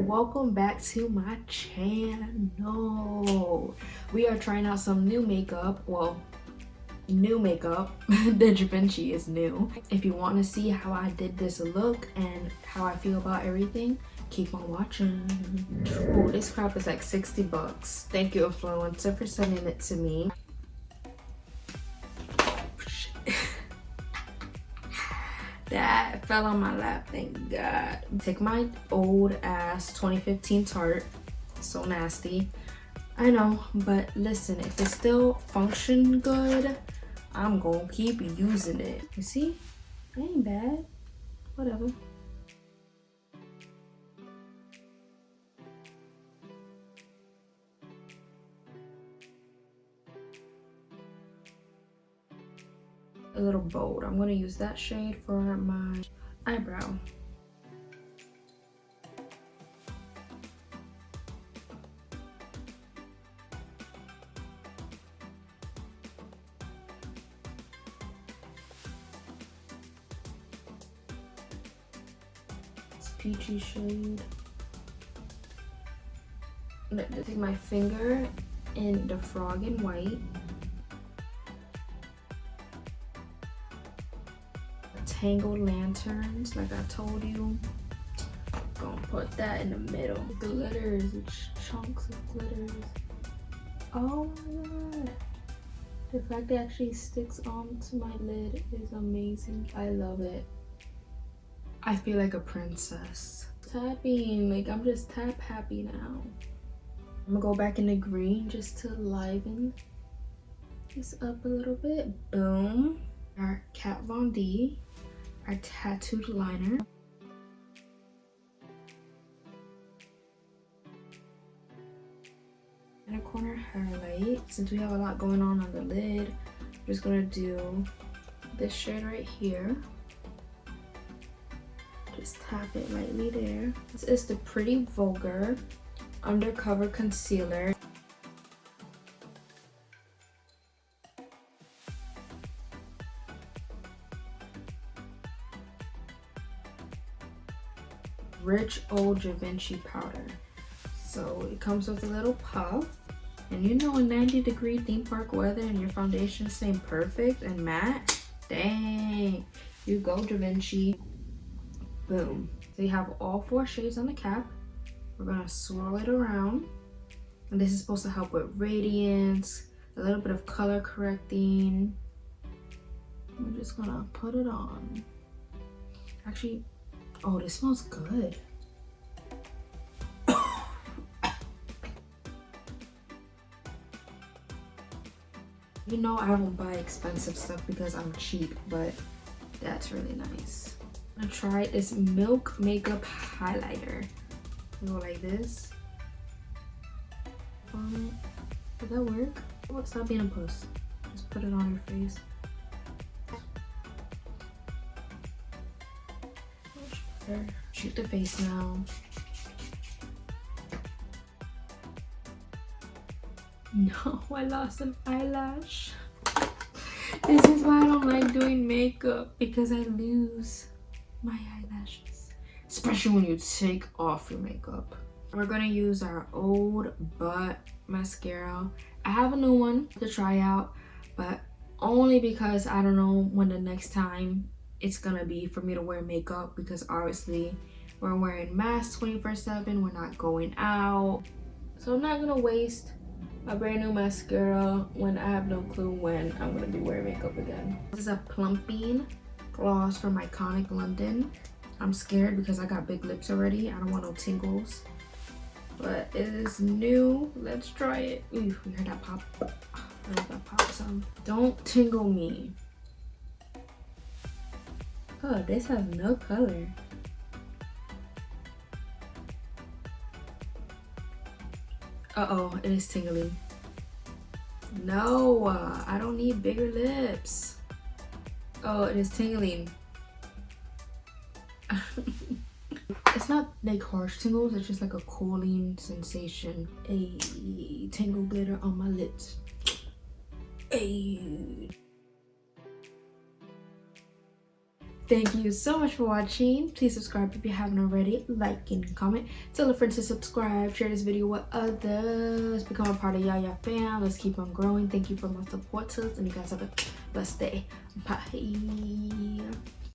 welcome back to my channel. We are trying out some new makeup. Well, new makeup. The Givenchy is new. If you want to see how I did this look and how I feel about everything, keep on watching. Oh, this crap is like 60 bucks. Thank you, influencer, for sending it to me. That fell on my lap, thank God. Take my old ass 2015 Tarte. So nasty. I know, but listen, if it still function good, I'm gonna keep using it. You see? It ain't bad. Whatever. A little bold. I'm gonna use that shade for my eyebrow. It's peachy shade. I'm gonna take my finger in the frog in white. Tangled lanterns, like I told you. Gonna put that in the middle. Glitters, it's chunks of glitters. Oh my god. The fact that it actually sticks onto my lid is amazing. I love it. I feel like a princess. Tapping, like I'm just tap happy now. I'm gonna go back in the green just to liven this up a little bit. Boom. Our Kat Von D. Our tattooed liner. Inner corner highlight. Since we have a lot going on the lid, I'm just gonna do this shade right here. Just tap it lightly there. This is the Pretty Vulgar Undercover Concealer. Rich old Givenchy powder. So it comes with a little puff, and you know, in 90-degree theme park weather and your foundation staying perfect and matte, dang, you go Givenchy. Boom. So you have all 4 shades on the cap. We're gonna swirl it around, and this is supposed to help with radiance, a little bit of color correcting. We're just gonna put it on. Actually, oh, this smells good. You know, I don't buy expensive stuff because I'm cheap, but that's really nice. I'm gonna try this Milk Makeup Highlighter. Go like this. On it. Does that work? Oh, stop being a puss. Just put it on your face. Shoot the face now. No, I lost an eyelash. This is why I don't like doing makeup, because I lose my eyelashes. Especially when you take off your makeup. We're gonna use our old butt mascara. I have a new one to try out, but only because I don't know when the next time it's gonna be for me to wear makeup, because obviously we're wearing masks 24/7, we're not going out, so I'm not gonna waste a brand new mascara when I have no clue when I'm gonna be wearing makeup again. This is a plumping gloss from Iconic London. I'm scared because I got big lips already. I don't want no tingles, but it is new. Let's try it. Ooh, you heard that pop? I love that pop sound. Don't tingle me. Oh, this has no color. Uh-oh, it is tingling. No, I don't need bigger lips. Oh, it is tingling. It's not like harsh tingles, it's just like a cooling sensation. A tingle glitter on my lips. Ay. Thank you so much for watching. Please subscribe if you haven't already. Like and comment. Tell a friend to subscribe. Share this video with others. Become a part of Yaya fam. Let's keep on growing. Thank you for my supporters. And you guys have a blessed day. Bye.